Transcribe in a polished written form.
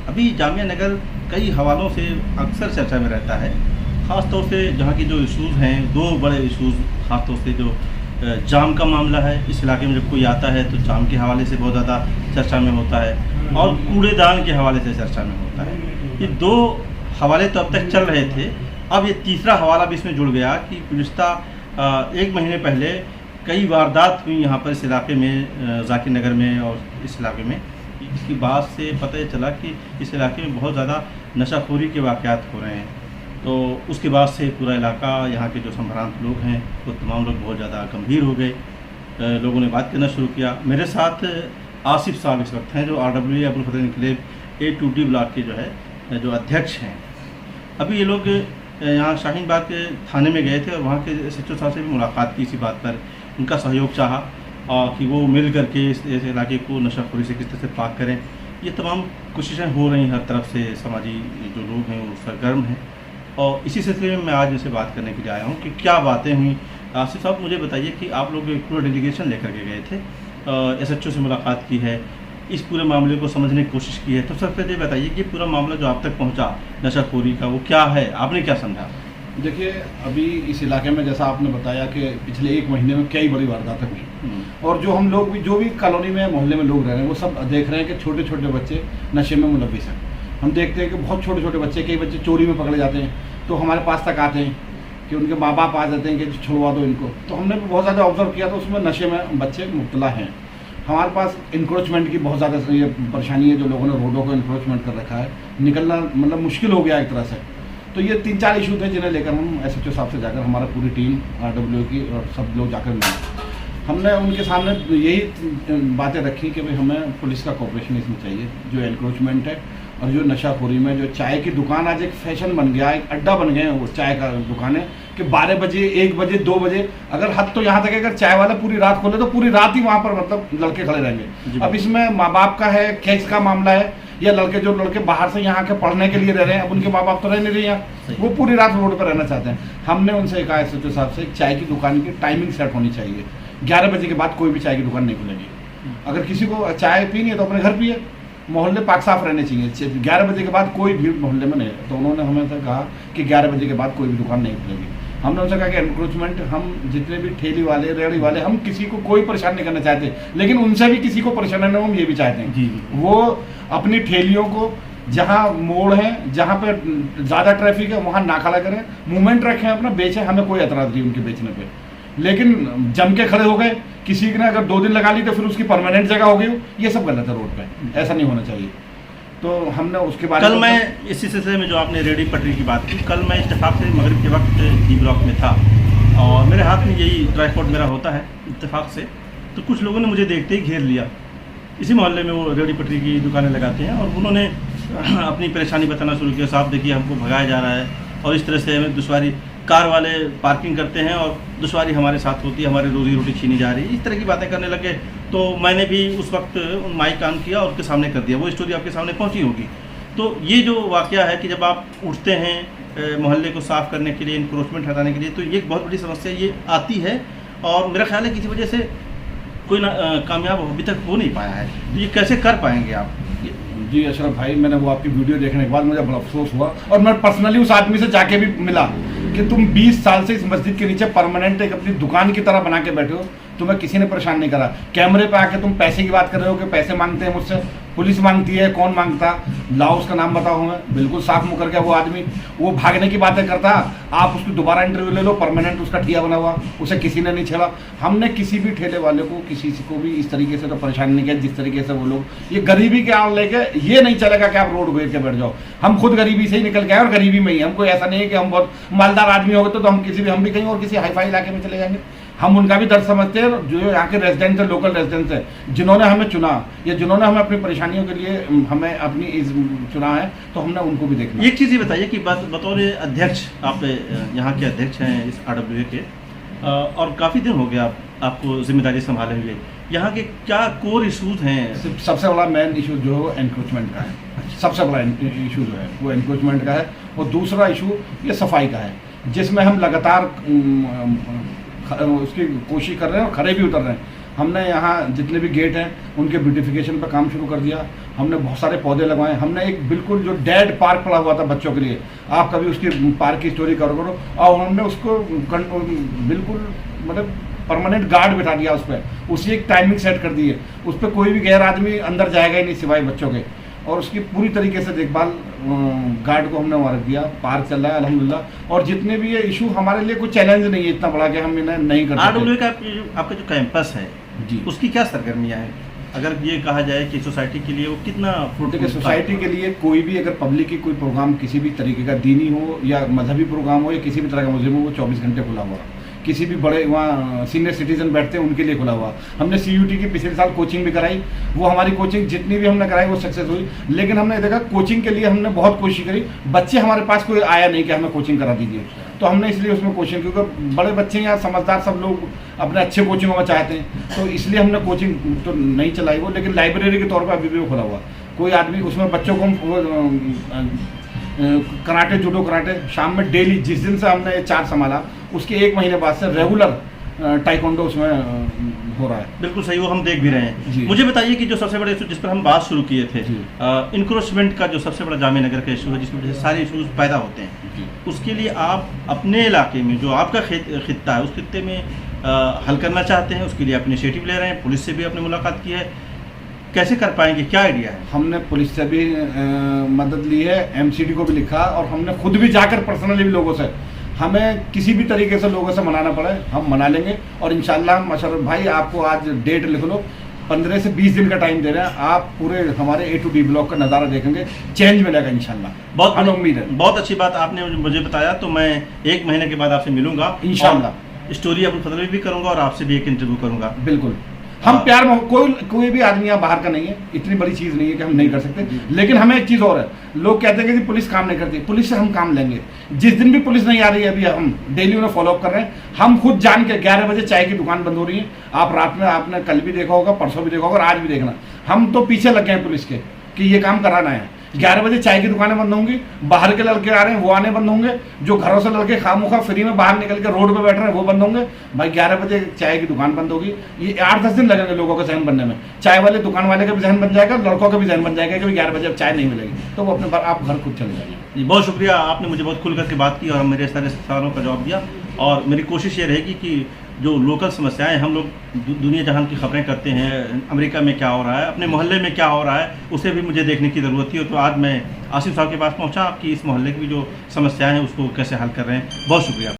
अभी जामिया नगर कई हवालों से अक्सर चर्चा में रहता है, ख़ास तौर से जहाँ की जो इशूज़ हैं, दो बड़े इशूज़ ख़ास तौर से जो जाम का मामला है। इस इलाके में जब कोई आता है तो जाम के हवाले से बहुत ज़्यादा चर्चा में होता है और कूड़ेदान के हवाले से चर्चा में होता है। ये दो हवाले तो अब तक चल रहे थे, अब ये तीसरा हवाला भी इसमें जुड़ गया कि गुज़िश्ता 1 महीने पहले कई वारदात हुई यहाँ पर इस इलाके में, ज़ाकिर नगर में और इस इलाके में। इसकी बात से पता चला कि इस इलाके में बहुत ज़्यादा नशाखोरी के वाक़यात हो रहे हैं। तो उसके बाद से पूरा इलाका, यहाँ के जो संभ्रांत लोग हैं वो तमाम लोग बहुत ज़्यादा गंभीर हो गए। लोगों ने बात करना शुरू किया। मेरे साथ आसिफ साहब इस वक्त हैं, जो RWA अबुल फतेह इनकलेव A2D ब्लॉक के जो है जो अध्यक्ष हैं। अभी ये लोग यहाँ शाहीन बाग के थाने में गए थे और वहाँ के SHO साहब से भी मुलाकात की, इसी बात पर उनका सहयोग चाहा और कि वो मिल करके इस इलाके को नशाखोरी से किस तरह से पाक करें। ये तमाम कोशिशें हो रही हैं, हर तरफ से समाजी जो लोग हैं वो सरगर्म हैं और इसी सिलसिले में मैं आज इनसे बात करने के लिए आया हूँ कि क्या बातें हुई। आसिफ साहब, मुझे बताइए कि आप लोग एक पूरा डेलीगेशन लेकर के गए थे, SHO से मुलाकात की है, इस पूरे मामले को समझने की कोशिश की है, तो सबसे पहले बताइए कि पूरा मामला जो आप तक पहुंचा नशाखोरी का वो क्या है, आपने क्या समझा? देखिए, अभी इस इलाके में जैसा आपने बताया कि पिछले 1 महीने में कई बड़ी वारदातें हुई और जो हम लोग भी जो भी कॉलोनी में मोहल्ले में लोग रह रहे हैं वो सब देख रहे हैं कि छोटे छोटे बच्चे नशे में मुलविस हैं। हम देखते हैं कि बहुत छोटे छोटे बच्चे, कई बच्चे चोरी में पकड़े जाते हैं तो हमारे पास तक आते हैं कि उनके माँ बाप आ जाते हैं कि छुड़वा दो इनको। तो हमने बहुत ज़्यादा ऑब्जर्व किया तो उसमें नशे में बच्चे मुब्तला हैं। हमारे पास इंक्रोचमेंट की बहुत ज़्यादा ये परेशानी है, जो लोगों ने रोडों को इंक्रोचमेंट कर रखा है, निकलना मतलब मुश्किल हो गया एक तरह से। तो ये 3-4 इशू थे जिन्हें लेकर हम SHO साहब से जाकर, हमारा पूरी टीम RWA की और सब लोग जाकर मिले। हमने उनके सामने यही बातें रखी कि भाई हमें पुलिस का कोऑपरेशन इसमें चाहिए। जो एनक्रोचमेंट है और जो नशाखोरी में, जो चाय की दुकान आज एक फैशन बन गया, एक अड्डा बन गए हैं वो चाय का दुकानें कि 12 बजे, 1 बजे, 2 बजे, अगर हद तो यहाँ तक अगर चाय वाला पूरी रात खोले तो पूरी रात ही वहाँ पर मतलब लड़के खड़े रहेंगे। अब इसमें माँ बाप का है, केस का मामला है, या लड़के जो लड़के बाहर से यहाँ के पढ़ने के लिए रह रहे हैं, अब उनके माँ बाप तो रह नहीं रहे हैं, वो पूरी रात रोड पर रहना चाहते हैं। हमने उनसे कहा SHO साहब से चाय की दुकान की टाइमिंग सेट होनी चाहिए, 11 बजे के बाद कोई भी चाय की दुकान नहीं खुलेगी। अगर किसी को चाय पीनी है तो अपने घर पिए, मोहल्ले पाक साफ रहने चाहिए। 11 बजे के बाद कोई भीड़ मोहल्ले में नहीं है। तो उन्होंने हमें तो कहा कि 11 बजे के बाद कोई भी दुकान नहीं खुलेगी। हमने उनसे कहा कि एनक्रोचमेंट, हम जितने भी ठेली वाले, रेहड़ी वाले, हम किसी को कोई परेशान नहीं करना चाहते, लेकिन उनसे भी किसी को परेशान न हो, हम ये भी चाहते हैं। वो अपनी ठेलियों को जहाँ मोड़ है, जहाँ पे ज़्यादा ट्रैफिक है, वहाँ नाका लगा करें, मूवमेंट रखें, अपना बेचें, हमें कोई एतराज़ नहीं उनके बेचने पे। लेकिन जम के खड़े हो गए, किसी ने अगर 2 दिन लगा ली तो फिर उसकी परमानेंट जगह हो गई, ये सब गलत है रोड पे, ऐसा नहीं होना चाहिए। तो हमने उसके बाद कल मैं इसी सिलसिले में, जो आपने रेहड़ी पटरी की बात की, कल मैं इत्तेफाक से मगरिब के वक्त D ब्लॉक में था और मेरे हाथ में यही ट्राइपॉड मेरा होता है इत्तेफाक से, तो कुछ लोगों ने मुझे देखते ही घेर लिया। इसी मोहल्ले में वो रेहड़ी पटरी की दुकानें लगाते हैं और उन्होंने अपनी परेशानी बताना शुरू किया। साहब देखिए, हमको भगाया जा रहा है और इस तरह से हमें दुश्वारी, कार वाले पार्किंग करते हैं और दुश्वारी हमारे साथ होती है, हमारी रोजी रोटी छीनी जा रही है, इस तरह की बातें करने लगे। तो मैंने भी उस वक्त माइक ऑन किया और उनके सामने कर दिया। वो स्टोरी आपके सामने पहुंची होगी। तो ये जो वाक़या है कि जब आप उठते हैं मोहल्ले को साफ़ करने के लिए, इंक्रोचमेंट हटाने के लिए, तो ये एक बहुत बड़ी समस्या ये आती है और मेरा ख्याल है कि इसी वजह से कोई कामयाब अभी तक हो नहीं पाया है। तो ये कैसे कर पाएंगे आप? जी अशरफ भाई, मैंने वो आपकी वीडियो देखने के बाद मुझे बड़ा अफसोस हुआ और मैं पर्सनली उस आदमी से जाके भी मिला कि तुम 20 साल से इस मस्जिद के नीचे परमानेंट एक अपनी दुकान की तरह बना के बैठे हो, तुम्हें किसी ने परेशान नहीं करा। कैमरे पे आके तुम पैसे की बात कर रहे हो कि पैसे मांगते हैं मुझसे, पुलिस मांगती है, कौन मांगता, लाओ उसका नाम बताओ हमें। बिल्कुल साफ मुँह करके वो आदमी, वो भागने की बातें करता, आप उसकी दोबारा इंटरव्यू ले लो, परमानेंट उसका ठिया बना हुआ, उसे किसी ने नहीं छेड़ा। हमने किसी भी ठेले वाले को, किसी को भी इस तरीके से तो परेशान नहीं किया जिस तरीके से वो लोग। ये गरीबी के आड़ लेके ये नहीं चलेगा कि आप रोड घेर के बैठ जाओ। हम खुद गरीबी से ही निकल के आए और गरीबी में ही, हमको ऐसा नहीं है कि हम बहुत मालदार आदमी हो गए तो हम किसी भी, हम भी कहीं और किसी हाईफाई इलाके में चले जाएंगे। हम उनका भी दर्द समझते हैं, जो यहाँ के रेजिडेंट्स हैं, लोकल रेजिडेंट्स हैं, जिन्होंने हमें चुना या जिन्होंने हमें अपनी परेशानियों के लिए हमें अपनी चुना है, तो हमने उनको भी देखना। एक चीज़ ये बताइए कि बतौर अध्यक्ष, आप यहाँ के अध्यक्ष हैं इस RWA के और काफ़ी दिन हो गया आपको जिम्मेदारी संभाले हुए, यहाँ के क्या कोर इशूज़ हैं? सबसे बड़ा मेन इशू जो एनक्रोचमेंट का है, सबसे बड़ा इशू जो है वो एनक्रोचमेंट का है। और दूसरा इशू ये सफाई का है, जिसमें हम लगातार उसकी कोशिश कर रहे हैं और खड़े भी उतर रहे हैं। हमने यहाँ जितने भी गेट हैं उनके ब्यूटिफिकेशन पर काम शुरू कर दिया। हमने बहुत सारे पौधे लगवाए। हमने एक बिल्कुल जो डेड पार्क पड़ा हुआ था बच्चों के लिए, आप कभी उसकी पार्क की स्टोरी करो, और हमने उसको बिल्कुल मतलब परमानेंट गार्ड बिठा दिया उस पर, उसी एक टाइमिंग सेट कर दी है, उस पर कोई भी गैर आदमी अंदर जाएगा ही नहीं सिवाय बच्चों के, और उसकी पूरी तरीके से देखभाल गार्ड को हमने वहाँ रख दिया। पार्क चल रहा है अल्हम्दुलिल्लाह। और जितने भी ये इशू हमारे लिए कोई चैलेंज नहीं है इतना बड़ा कि हम इन्हें नहीं कर सकते। RWA का आपका जो कैंपस है जी, उसकी क्या सरगर्मियाँ हैं, अगर ये कहा जाए कि सोसाइटी के लिए वो कितना देखिए सोसाइटी के लिए कोई भी अगर पब्लिक की कोई प्रोग्राम किसी भी तरीके का दीनी हो या मजहबी प्रोग्राम हो या किसी भी तरह का मुस्लिम हो, वो 24 घंटे खुला हुआ। किसी भी बड़े वहाँ सीनियर सिटीजन बैठते हैं उनके लिए खुला हुआ। हमने CUT की पिछले साल कोचिंग भी कराई, वो हमारी कोचिंग जितनी भी हमने कराई वो सक्सेस हुई। लेकिन हमने देखा कोचिंग के लिए हमने बहुत कोशिश करी, बच्चे हमारे पास कोई आया नहीं कि हमें कोचिंग करा दीजिए, तो हमने इसलिए उसमें कोचिंग, क्योंकि बड़े बच्चे या समझदार सब लोग अपने अच्छे कोचिंगों में चाहते हैं, तो इसलिए हमने कोचिंग तो नहीं चलाई वो। लेकिन लाइब्रेरी के तौर पर अभी भी वो खुला हुआ। कोई आदमी उसमें बच्चों को कराटे, जूडो कराटे शाम में डेली, जिस दिन से हमने ये चार्ज संभाला उसके 1 महीने बाद से रेगुलर टाइकोंडो उसमें हो रहा है। बिल्कुल सही, वो हम देख भी रहे हैं। जी। मुझे बताइए कि जो सबसे बड़ा इशू जिस पर हम बात शुरू किए थे, जी। इंक्रोचमेंट का जो सबसे बड़ा जामे नगर का इशू है, जिसकी वजह से सारे इशूज पैदा होते हैं, जी। उसके लिए आप अपने इलाके में जो आपका खित्ता है उस खित्ते में हल करना चाहते हैं, उसके लिए आप इनिशिएटिव ले रहे हैं, पुलिस से भी आपने मुलाकात की है, कैसे कर पाएंगे, क्या आइडिया है? हमने पुलिस से भी मदद ली है, MCD को भी लिखा, और हमने खुद भी जाकर पर्सनली भी लोगों से, हमें किसी भी तरीके से लोगों से मनाना पड़े हम मना लेंगे। और इंशाल्लाह मशरफ भाई आपको आज डेट लिख लो, 15 से 20 दिन का टाइम दे रहे हैं, आप पूरे हमारे A to D ब्लॉक का नज़ारा देखेंगे, चेंज मिलेगा इंशाल्लाह। बहुत उम्मीद है। बहुत अच्छी बात आपने मुझे बताया, तो मैं 1 महीने के बाद आपसे मिलूंगा इंशाल्लाह। स्टोरी अबुल फजल भी करूंगा और आपसे भी एक इंटरव्यू करूंगा। बिल्कुल, हम प्यार में, कोई भी आदमी यहाँ बाहर का नहीं है, इतनी बड़ी चीज़ नहीं है कि हम नहीं कर सकते। लेकिन हमें एक चीज़ और है, लोग कहते हैं कि पुलिस काम नहीं करती, पुलिस से हम काम लेंगे। जिस दिन भी पुलिस नहीं आ रही है, अभी हम डेली उन्हें फॉलोअप कर रहे हैं, हम खुद जान के 11 बजे चाय की दुकान बंद हो रही है, आप रात में, आपने कल भी देखा होगा, परसों भी देखा होगा और आज भी देखना, हम तो पीछे लग गए हैं पुलिस के कि ये काम कराना है। 11 बजे चाय की दुकानें बंद होंगी, बाहर के लड़के आ रहे हैं वो आने बंद होंगे, जो घरों से लड़के खामोखा फ्री में बाहर निकल के रोड पे बैठ रहे हैं वो बंद होंगे। भाई 11 बजे चाय की दुकान बंद होगी, ये 8-10 दिन लगेंगे लोगों का जहन बनने में। चाय वाले दुकान वाले का भी जहन बन जाएगा, लड़कों का भी जहन बन जाएगा कि 11 बजे अब चाय नहीं मिलेगी, तो वो अपने आप घर खुद चले जाएंगे। जी, बहुत शुक्रिया, आपने मुझे बहुत खुल करके बात की और मेरे सारे सवालों का जवाब दिया। और मेरी कोशिश ये रहेगी कि जो लोकल समस्याएं, हम लोग दुनिया जहान की खबरें करते हैं, अमेरिका में क्या हो रहा है, अपने मोहल्ले में क्या हो रहा है, उसे भी मुझे देखने की ज़रूरत थी। तो आज मैं आसिफ साहब के पास पहुंचा, आपकी इस मोहल्ले की जो समस्याएं हैं उसको कैसे हल कर रहे हैं। बहुत शुक्रिया।